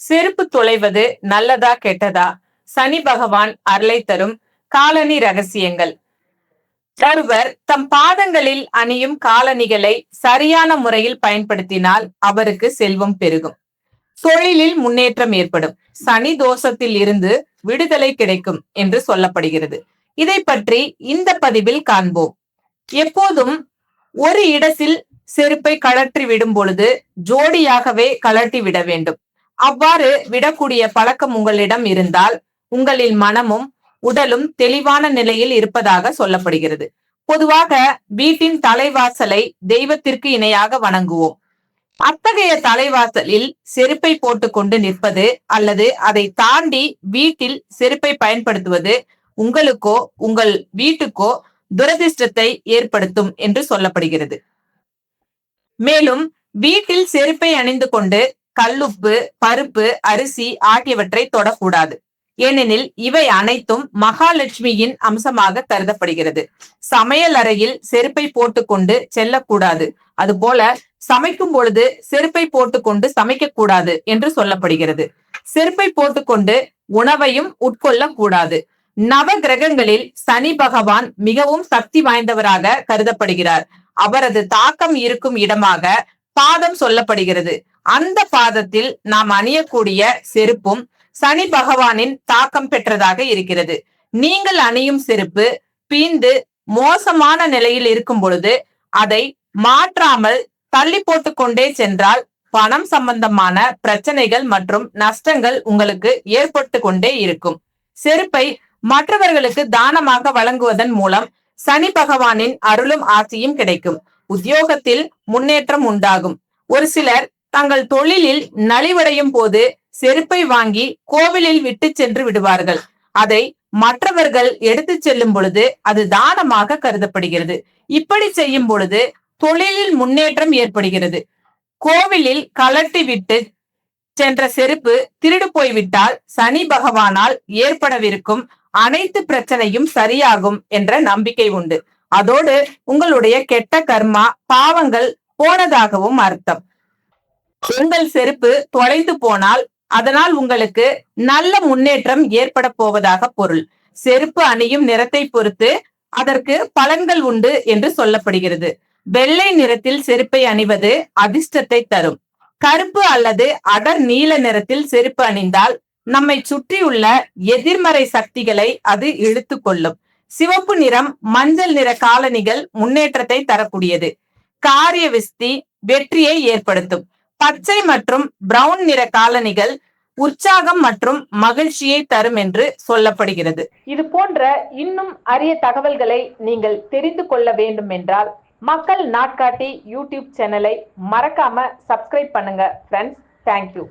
செருப்பு தொலைவது நல்லதா கெட்டதா? சனி பகவான் அருளை தரும் காலணி ரகசியங்கள். ஒருவர் தம் பாதங்களில் அணியும் காலணிகளை சரியான முறையில் பயன்படுத்தினால் அவருக்கு செல்வம் பெருகும், தொழிலில் முன்னேற்றம் ஏற்படும், சனி தோஷத்தில் இருந்து விடுதலை கிடைக்கும் என்று சொல்லப்படுகிறது. இதை பற்றி இந்த பதிவில் காண்போம். எப்போதும் ஒரு இடத்தில் செருப்பை கழற்றி விடும் பொழுது ஜோடியாகவே கழட்டி விட வேண்டும். அவ்வாறு விடக்கூடிய பழக்கம் உங்களிடம் இருந்தால் உங்களின் மனமும் உடலும் தெளிவான நிலையில் இருப்பதாக சொல்லப்படுகிறது. பொதுவாக வீட்டின் தலைவாசலை தெய்வத்திற்கு இணையாக வணங்குவோம். அத்தகைய தலைவாசலில் செருப்பை போட்டுக்கொண்டு நிற்பது அல்லது அதை தாண்டி வீட்டில் செருப்பை பயன்படுத்துவது உங்களுக்கோ உங்கள் வீட்டுக்கோ துரதிர்ஷ்டத்தை ஏற்படுத்தும் என்று சொல்லப்படுகிறது. மேலும் வீட்டில் செருப்பை அணிந்து கொண்டு கல்லுப்பு, பருப்பு, அரிசி ஆகியவற்றை தொடக்கூடாது. ஏனெனில் இவை அனைத்தும் மகாலட்சுமியின் அம்சமாக கருதப்படுகிறது. சமையல் அறையில் செருப்பை போட்டுக்கொண்டு செல்லக்கூடாது. அதுபோல சமைக்கும் பொழுது செருப்பை போட்டுக்கொண்டு சமைக்க கூடாது என்று சொல்லப்படுகிறது. செருப்பை போட்டுக்கொண்டு உணவையும் உட்கொள்ளக் கூடாது. நவ கிரகங்களில் சனி பகவான் மிகவும் சக்தி வாய்ந்தவராக கருதப்படுகிறார். அவரது தாக்கம் இருக்கும் இடமாக பாதம் சொல்லப்படுகிறது. அந்த பாதத்தில் நாம் அணியக்கூடிய செருப்பும் சனி பகவானின் தாக்கம் பெற்றதாக இருக்கிறது. நீங்கள் அணியும் செருப்பு பீந்து மோசமான நிலையில் இருக்கும் பொழுது அதை மாற்றாமல் தள்ளி போட்டுக் கொண்டே சென்றால் பணம் சம்பந்தமான பிரச்சனைகள் மற்றும் நஷ்டங்கள் உங்களுக்கு ஏற்பட்டு கொண்டே இருக்கும். செருப்பை மற்றவர்களுக்கு தானமாக வழங்குவதன் மூலம் சனி பகவானின் அருளும் ஆசியும் கிடைக்கும். உத்தியோகத்தில் முன்னேற்றம் உண்டாகும். ஒரு சிலர் தங்கள் தொழிலில் நலிவடையும் போது செருப்பை வாங்கி கோவிலில் விட்டு சென்று விடுவார்கள். அதை மற்றவர்கள் எடுத்து செல்லும் பொழுது அது தானமாக கருதப்படுகிறது. இப்படி செய்யும் பொழுது தொழிலில் முன்னேற்றம் ஏற்படுகிறது. கோவிலில் கலட்டி விட்டு சென்ற செருப்பு திருடு போய்விட்டால் சனி பகவானால் ஏற்படவிருக்கும் அனைத்து பிரச்சனையும் சரியாகும் என்ற நம்பிக்கை உண்டு. அதோடு உங்களுடைய கெட்ட கர்மா பாவங்கள் போனதாகவும் அர்த்தம். உங்கள் செருப்பு தொலைந்து போனால் அதனால் உங்களுக்கு நல்ல முன்னேற்றம் ஏற்பட போவதாக பொருள். செருப்பு அணியும் நிறத்தை பொறுத்து அதற்கு பலன்கள் உண்டு என்று சொல்லப்படுகிறது. வெள்ளை நிறத்தில் செருப்பை அணிவது அதிர்ஷ்டத்தை தரும். கருப்பு அல்லது அடர் நீல நிறத்தில் செருப்பு அணிந்தால் நம்மை சுற்றியுள்ள எதிர்மறை சக்திகளை அது இழுத்து கொள்ளும். சிவப்பு நிறம், மஞ்சள் நிற காலணிகள் முன்னேற்றத்தை தரக்கூடியது. காரிய விஸ்தி வெற்றியை ஏற்படுத்தும். பச்சை மற்றும் பிரவுன் நிற காலணிகள் உற்சாகம் மற்றும் மகிழ்ச்சியை தரும் என்று சொல்லப்படுகிறது. இது போன்ற இன்னும் அரிய தகவல்களை நீங்கள் தெரிந்து கொள்ள வேண்டும் என்றால் மக்கள் நாட்காட்டி யூடியூப் சேனலை மறக்காம சப்ஸ்கிரைப் பண்ணுங்க ஃப்ரெண்ட்ஸ். தேங்க்யூ.